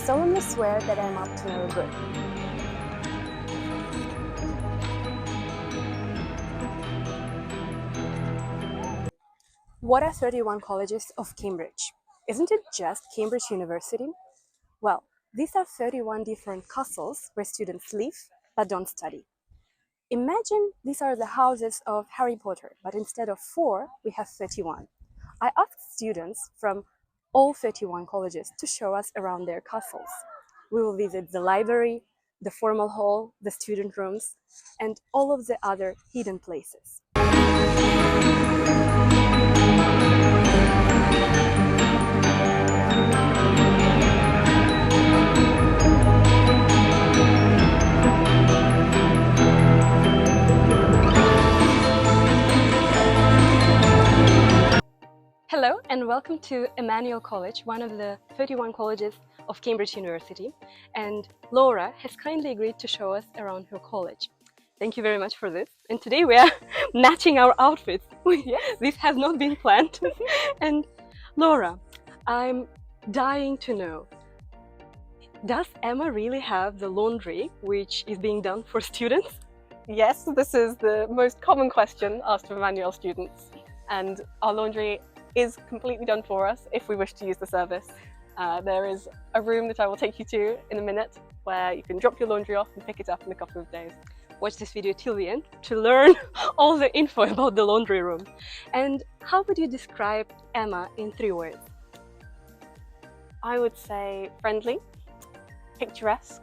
solemnly swear that I am up to no good. What are 31 colleges of Cambridge? Isn't it just Cambridge University? Well, these are 31 different castles where students live but don't study. Imagine these are the houses of Harry Potter, but instead of 4, we have 31. I asked students from all 31 colleges to show us around their castles. We will visit the library, the formal hall, the student rooms, and all of the other hidden places. Hello and welcome to Emmanuel College, one of the 31 colleges of Cambridge University. And Laura has kindly agreed to show us around her college. Thank you very much for this. And today we are matching our outfits. Yes. This has not been planned. And Laura, I'm dying to know, does Emma really have the laundry which is being done for students? Yes, this is the most common question asked of Emmanuel students. And our laundry is completely done for us if we wish to use the service. There is a room that I will take you to in a minute where you can drop your laundry off and pick it up in a couple of days. Watch this video till the end to learn all the info about the laundry room. And how would you describe Emma in 3 words? I would say friendly, picturesque,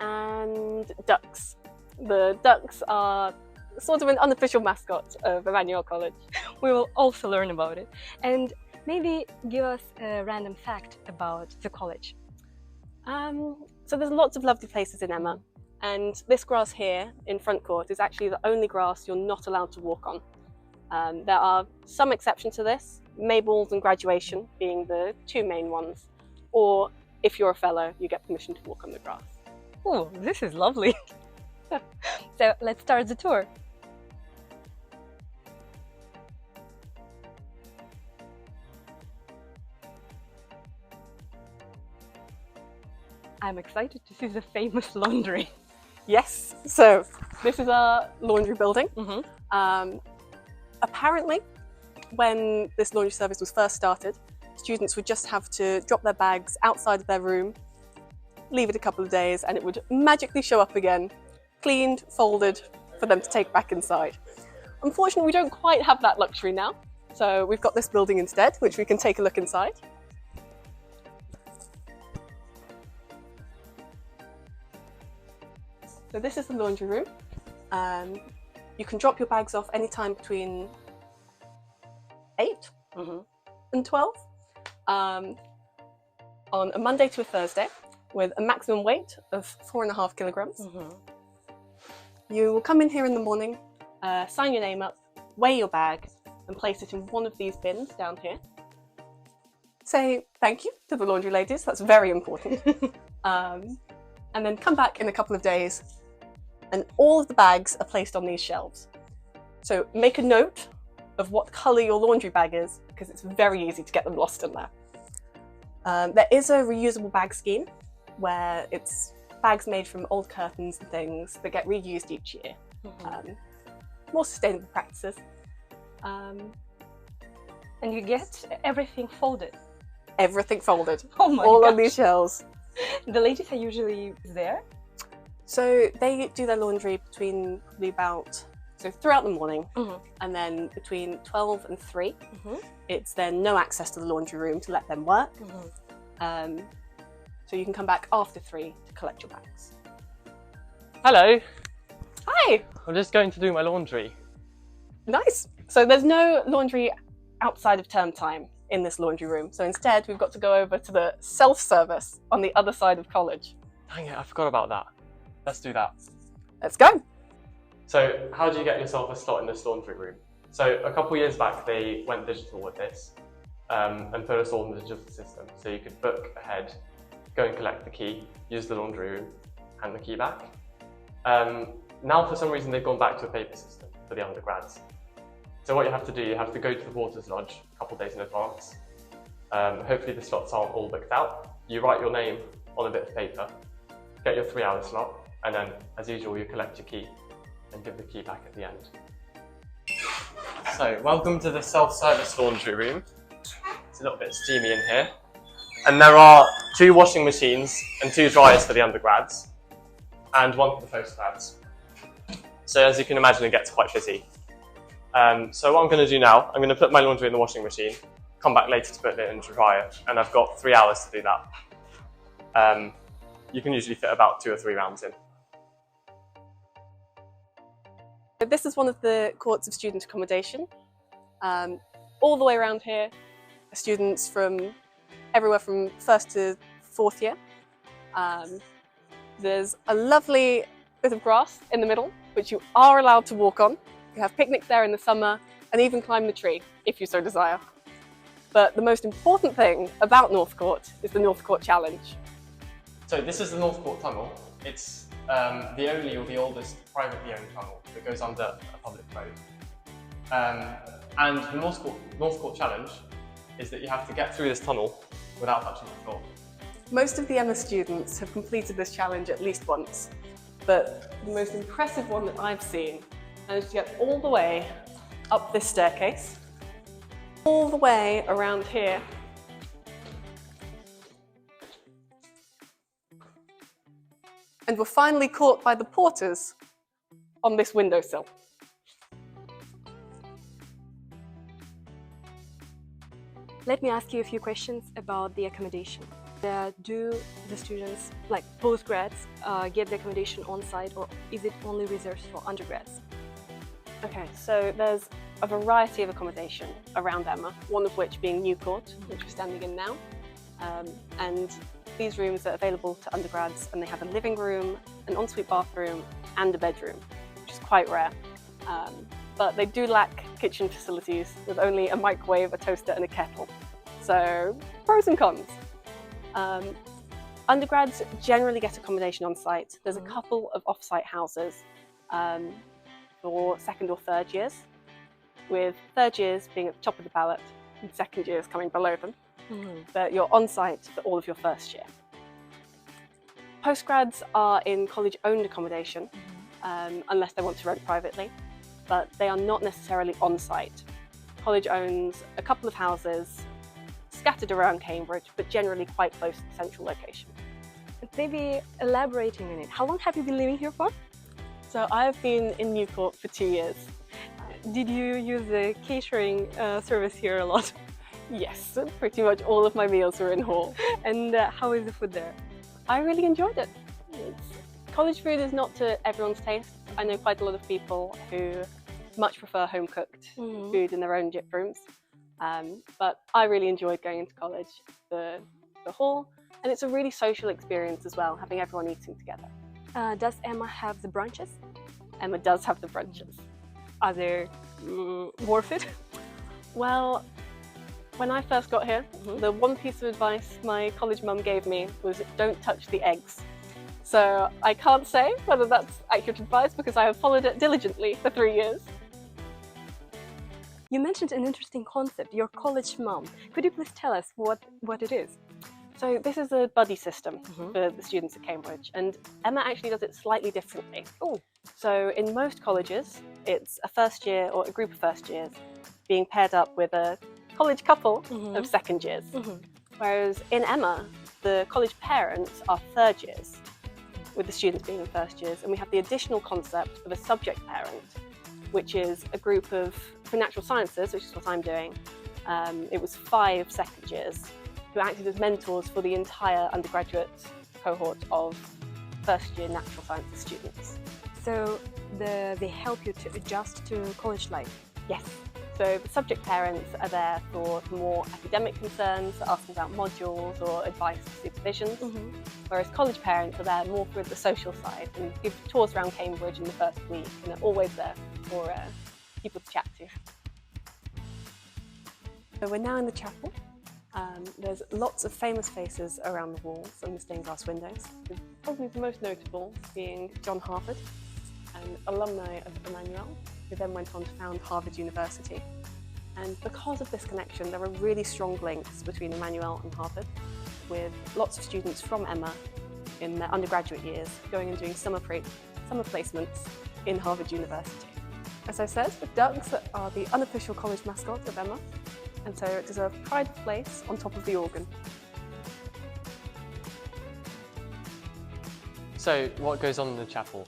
and ducks. The ducks are sort of an unofficial mascot of Emmanuel College. We will also learn about it. And maybe give us a random fact about the college. So there's lots of lovely places in Emma, and this grass here in front court is actually the only grass you're not allowed to walk on. There are some exceptions to this, Mayballs and graduation being the 2 main ones, or if you're a fellow, you get permission to walk on the grass. Oh, this is lovely. So let's start the tour. I'm excited to see the famous laundry. Yes, so this is our laundry building. Mm-hmm. Apparently, when this laundry service was first started, students would just have to drop their bags outside of their room, leave it a couple of days, and it would magically show up again, cleaned, folded, for them to take back inside. Unfortunately, we don't quite have that luxury now, so we've got this building instead, which we can take a look inside. So this is the laundry room. You can drop your bags off anytime between 8 and 12 on a Monday to a Thursday with a maximum weight of 4.5 kilograms. You will come in here in the morning, sign your name up, weigh your bag and place it in one of these bins down here. Say thank you to the laundry ladies, that's very important. And then come back in a couple of days and all of the bags are placed on these shelves. So make a note of what colour your laundry bag is because it's very easy to get them lost in there. There is a reusable bag scheme where it's bags made from old curtains and things that get reused each year. More sustainable practices. And you get everything folded. Everything folded. Oh my all gosh. on these shelves. The ladies are usually there? So they do their laundry between probably throughout the morning, and then between 12 and 3, it's then no access to the laundry room to let them work. So you can come back after 3 to collect your bags. Hello. Hi. I'm just going to do my laundry. Nice. So there's no laundry outside of term time in this laundry room. So instead, we've got to go over to the self-service on the other side of college. Dang it, I forgot about that. Let's do that. Let's go. So how do you get yourself a slot in this laundry room? So a couple of years back, they went digital with this and put us all in the digital system. So you could book ahead, go and collect the key, use the laundry room, hand the key back. Now, for some reason, they've gone back to a paper system for the undergrads. So what you have to do, you have to go to the Porter's Lodge a couple of days in advance. Hopefully the slots aren't all booked out. you write your name on a bit of paper, get your 3-hour slot, and then, as usual, you collect your key and give the key back at the end. So, welcome to the self-service laundry room. It's a little bit steamy in here. And there are 2 washing machines and 2 dryers for the undergrads, and 1 for the postgrads. So as you can imagine, it gets quite busy. So what I'm going to do now, I'm going to put my laundry in the washing machine, come back later to put it in the dryer, and I've got 3 hours to do that. You can usually fit about 2 or 3 rounds in. This is one of the courts of student accommodation. All the way around here are students from everywhere from 1st to 4th year. There's a lovely bit of grass in the middle, which you are allowed to walk on. You have picnics there in the summer and even climb the tree if you so desire. But the most important thing about North Court is the North Court Challenge. So this is the North Court Tunnel. It's the only or the oldest privately owned tunnel that goes under a public road. And the North Court Challenge is that you have to get through this tunnel without touching the floor. Most of the Emma students have completed this challenge at least once, but the most impressive one that I've seen managed to get all the way up this staircase, all the way around here, and were finally caught by the porters on this windowsill. Let me ask you a few questions about the accommodation. Do the students, like postgrads, get the accommodation on site, or is it only reserved for undergrads? Okay, so there's a variety of accommodation around Emma, one of which being New Court, which we're standing in now. And these rooms are available to undergrads, and they have a living room, an ensuite bathroom, and a bedroom, which is quite rare. But they do lack kitchen facilities with only a microwave, a toaster, and a kettle. So, pros and cons. Undergrads generally get accommodation on site. There's a couple of off-site houses for 2nd or 3rd years, with 3rd years being at the top of the ballot and 2nd years coming below them. But you're on site for all of your 1st year. Postgrads are in college-owned accommodation, unless they want to rent privately, but they are not necessarily on site. College owns a couple of houses scattered around Cambridge, but generally quite close to the central location. Maybe elaborating on it, how long have you been living here for? So I've been in New Court for 2 years. Did you use the catering service here a lot? Yes, pretty much all of my meals were in hall. And how is the food there? I really enjoyed it. College food is not to everyone's taste. I know quite a lot of people who much prefer home-cooked food in their own gyp rooms. But I really enjoyed going into college, the hall, and it's a really social experience as well, having everyone eating together. Does Emma have the brunches? Emma does have the brunches. Are they worth it? Well, when I first got here, the one piece of advice my college mum gave me was don't touch the eggs. So I can't say whether that's accurate advice because I have followed it diligently for 3 years. You mentioned an interesting concept, your college mum. Could you please tell us what it is? So this is a buddy system for the students at Cambridge, and Emma actually does it slightly differently. Oh. So in most colleges, it's a 1st year or a group of 1st years being paired up with a college couple of 2nd years. Whereas in Emma, the college parents are 3rd years, with the students being in 1st years, and we have the additional concept of a subject parent, which is a group of, for natural sciences, which is what I'm doing, it was 5 2nd years who acted as mentors for the entire undergraduate cohort of 1st year natural sciences students. So they help you to adjust to college life? Yes. So the subject parents are there for more academic concerns, asking about modules or advice or supervisions, whereas college parents are there more for the social side and give tours around Cambridge in the 1st week and are always there for people to chat to. So we're now in the chapel. There's lots of famous faces around the walls and the stained glass windows, with probably the most notable being John Harvard, an alumni of Emmanuel, who then went on to found Harvard University. And because of this connection, there are really strong links between Emmanuel and Harvard. with lots of students from Emma in their undergraduate years, going and doing summer placements in Harvard University. As I said, the ducks are the unofficial college mascot of Emma, and so it deserves pride of place on top of the organ. So what goes on in the chapel?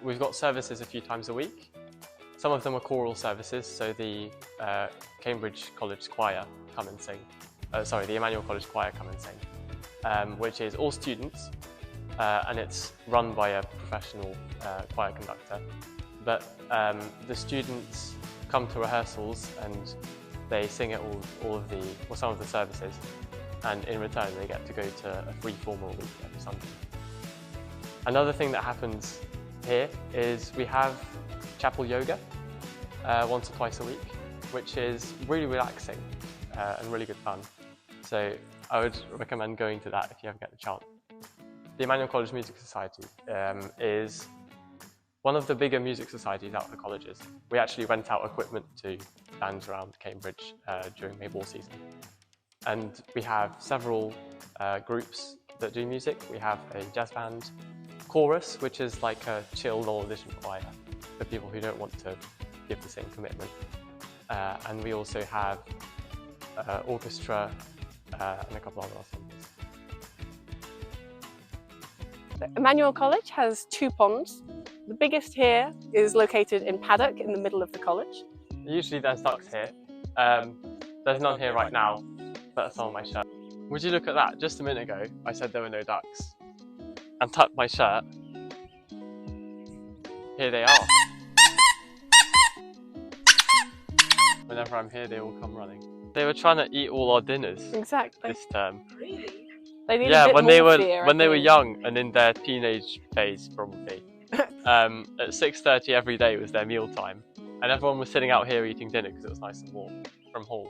We've got services a few times a week. Some of them are choral services, so the Cambridge College Choir come and sing. The Emmanuel College Choir come and sing, which is all students, and it's run by a professional choir conductor. But the students come to rehearsals and they sing at some of the services, and in return they get to go to a free formal week every Sunday. Another thing that happens here is we have chapel yoga once or twice a week, which is really relaxing and really good fun. So I would recommend going to that if you ever get the chance. The Emmanuel College Music Society is one of the bigger music societies out of the colleges. We actually rent out equipment to bands around Cambridge during Mayball season. And we have several groups that do music. We have a jazz band, chorus, which is like a chill non-audition choir for people who don't want to give the same commitment. And we also have orchestra and a couple other ensembles. Emmanuel College has 2 ponds. The biggest here is located in Paddock in the middle of the college. Usually there's ducks here. There's none here right now, but that's on my shirt. Would you look at that? Just a minute ago I said there were no ducks. And tucked my shirt. Here they are. Whenever I'm here they all come running. They were trying to eat all our dinners this term. Really? They need Yeah, a bit when they were fear, young and in their teenage phase probably. At 6:30 every day was their meal time, and everyone was sitting out here eating dinner because it was nice and warm from hall.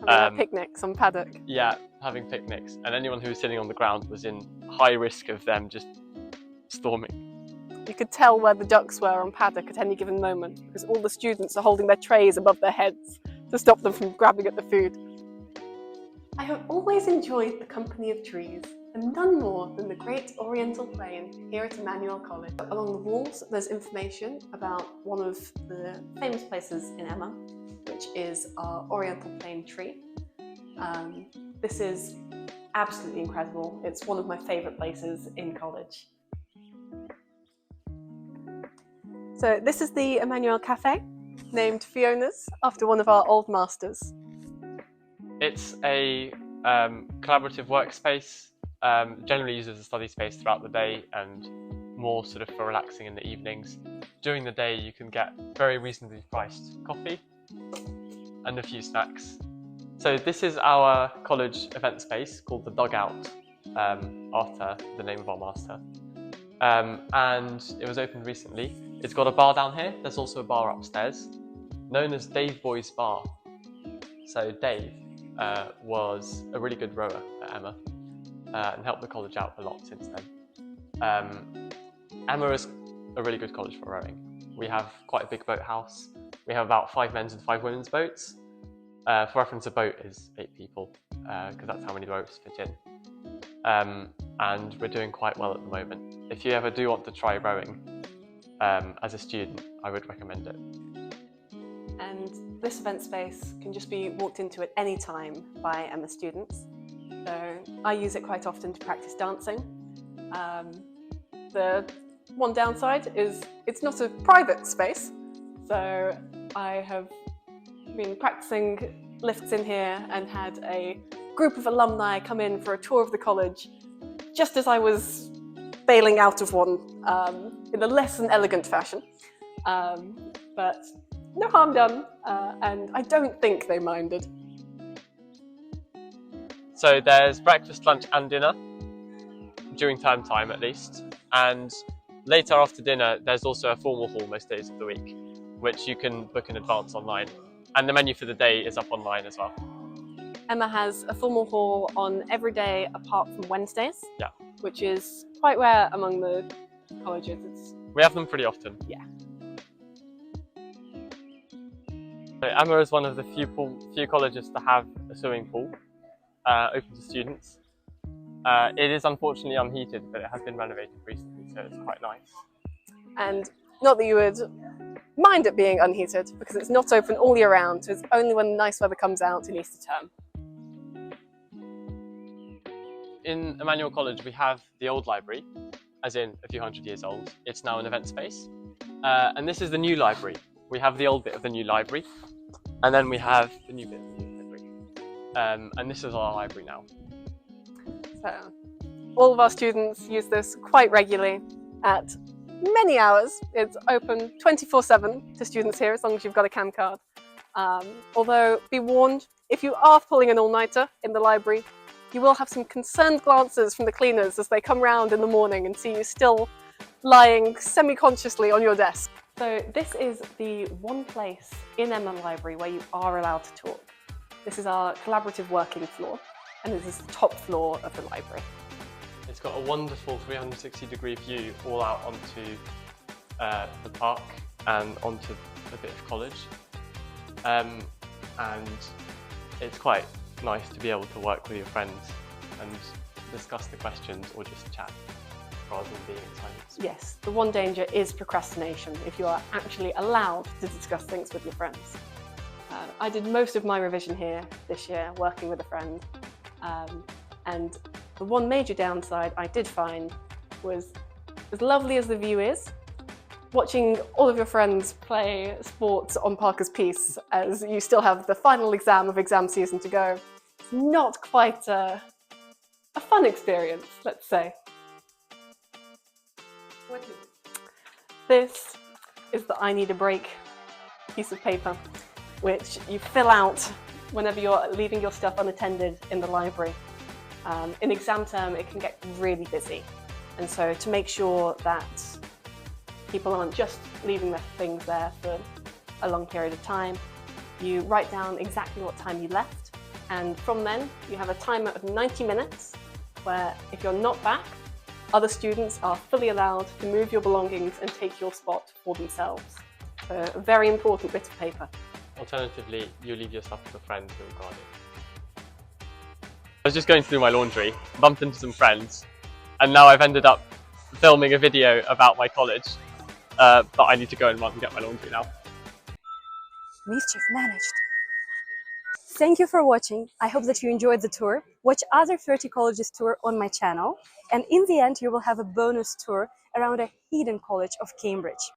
Having picnics on Paddock. Yeah, having picnics, and anyone who was sitting on the ground was in high risk of them just storming. You could tell where the ducks were on Paddock at any given moment because all the students are holding their trays above their heads to stop them from grabbing at the food. I have always enjoyed the company of trees, and none more than the Great Oriental Plane here at Emmanuel College. Along the walls there's information about one of the famous places in Emma, which is our Oriental Plane tree. This is absolutely incredible. It's one of my favourite places in college. So this is the Emmanuel Cafe, named Fiona's after one of our old masters. It's a collaborative workspace, generally used as a study space throughout the day and more sort of for relaxing in the evenings. During the day you can get very reasonably priced coffee and a few snacks. So this is our college event space called the Dugout, after the name of our master. And it was opened recently. It's got a bar down here. There's also a bar upstairs, known as Dave Boy's Bar. So Dave was a really good rower at Emma and helped the college out a lot since then. Emma is a really good college for rowing. We have quite a big boathouse. We have about 5 men's and 5 women's boats. For reference, a boat is 8 people because that's how many boats fit in. And we're doing quite well at the moment. If you ever do want to try rowing as a student, I would recommend it. And this event space can just be walked into at any time by Emma students. So I use it quite often to practice dancing. The one downside is it's not a private space. So I have been practicing lifts in here and had a group of alumni come in for a tour of the college just as I was bailing out of one in a less than elegant fashion. But no harm done, and I don't think they minded. So there's breakfast, lunch and dinner, during term time at least. And later after dinner, there's also a formal hall most days of the week, which you can book in advance online. And the menu for the day is up online as well. Emma has a formal hall on every day apart from Wednesdays, Yeah. which is quite rare among the colleges. We have them pretty often. Yeah. So Emma is one of the few colleges to have a swimming pool open to students. It is unfortunately unheated, but it has been renovated recently, so it's quite nice. And not that you would mind it being unheated, because it's not open all year round, so it's only when nice weather comes out in Easter term. In Emmanuel College, we have the old library, as in a few hundred years old. It's now an event space. And this is the new library. We have the old bit of the new library, and then we have the new bit of the new library. And this is our library now. So, all of our students use this quite regularly at many hours. It's open 24/7 to students here, as long as you've got a CAM card. Although, be warned, if you are pulling an all-nighter in the library, you will have some concerned glances from the cleaners as they come round in the morning and see you still lying semi-consciously on your desk. So this is the one place in Emma Library where you are allowed to talk. This is our collaborative working floor, and this is the top floor of the library. It's got a wonderful 360-degree view all out onto the park and onto a bit of college. And it's quite nice to be able to work with your friends and discuss the questions or just chat rather than being in silence. Yes, the one danger is procrastination if you are actually allowed to discuss things with your friends. I did most of my revision here this year working with a friend, and the one major downside I did find was, as lovely as the view is, watching all of your friends play sports on Parker's Piece as you still have the final exam of exam season to go. It's not quite a fun experience, let's say. What is it? This is the I need a break piece of paper, which you fill out whenever you're leaving your stuff unattended in the library. In exam term, it can get really busy. And so to make sure that people aren't just leaving their things there for a long period of time, you write down exactly what time you left. And from then, you have a timer of 90 minutes where if you're not back, other students are fully allowed to move your belongings and take your spot for themselves. So a very important bit of paper. Alternatively, you leave your stuff with a friend who will guard it. I was just going through my laundry, bumped into some friends, and now I've ended up filming a video about my college, but I need to go and run and get my laundry now. Mischief managed. Thank you for watching. I hope that you enjoyed the tour. Watch other 30 colleges tour on my channel. And in the end, you will have a bonus tour around a hidden college of Cambridge.